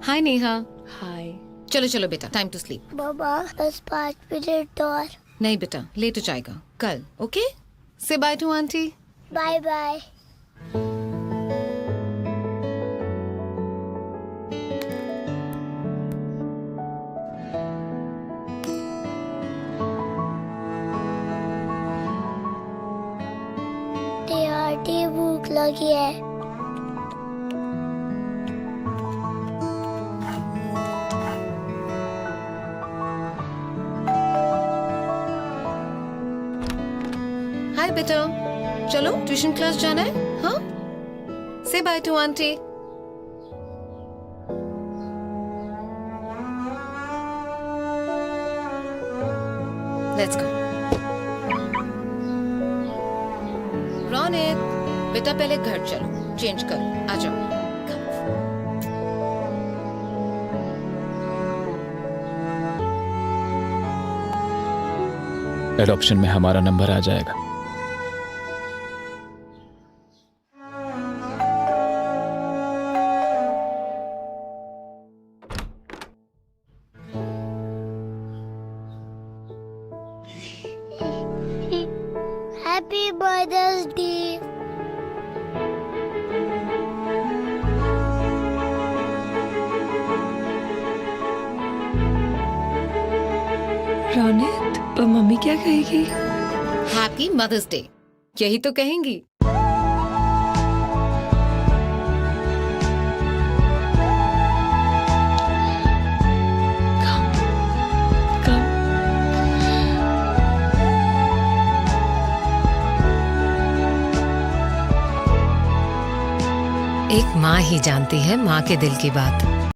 हाय नेहा। हाय। चलो चलो बेटा, टाइम टू स्लीप। बाबा बस 5 मिनट और। नहीं बेटा, लेट हो जाएगा कल। Okay, say bye to aunty. Bye bye. Aunty भूख लगी है। हाय बेटा, चलो ट्यूशन क्लास जाना है। हाँ, से bye to aunty. Let's go. Ronit बेटा, पहले घर चलो, चेंज करो, आ जाओ। एडॉप्शन में हमारा नंबर आ जाएगा। Happy mother's day. रोनित, पर मम्मी क्या कहेगी? हैप्पी मदर्स डे, यही तो कहेंगी। एक माँ ही जानती है माँ के दिल की बात।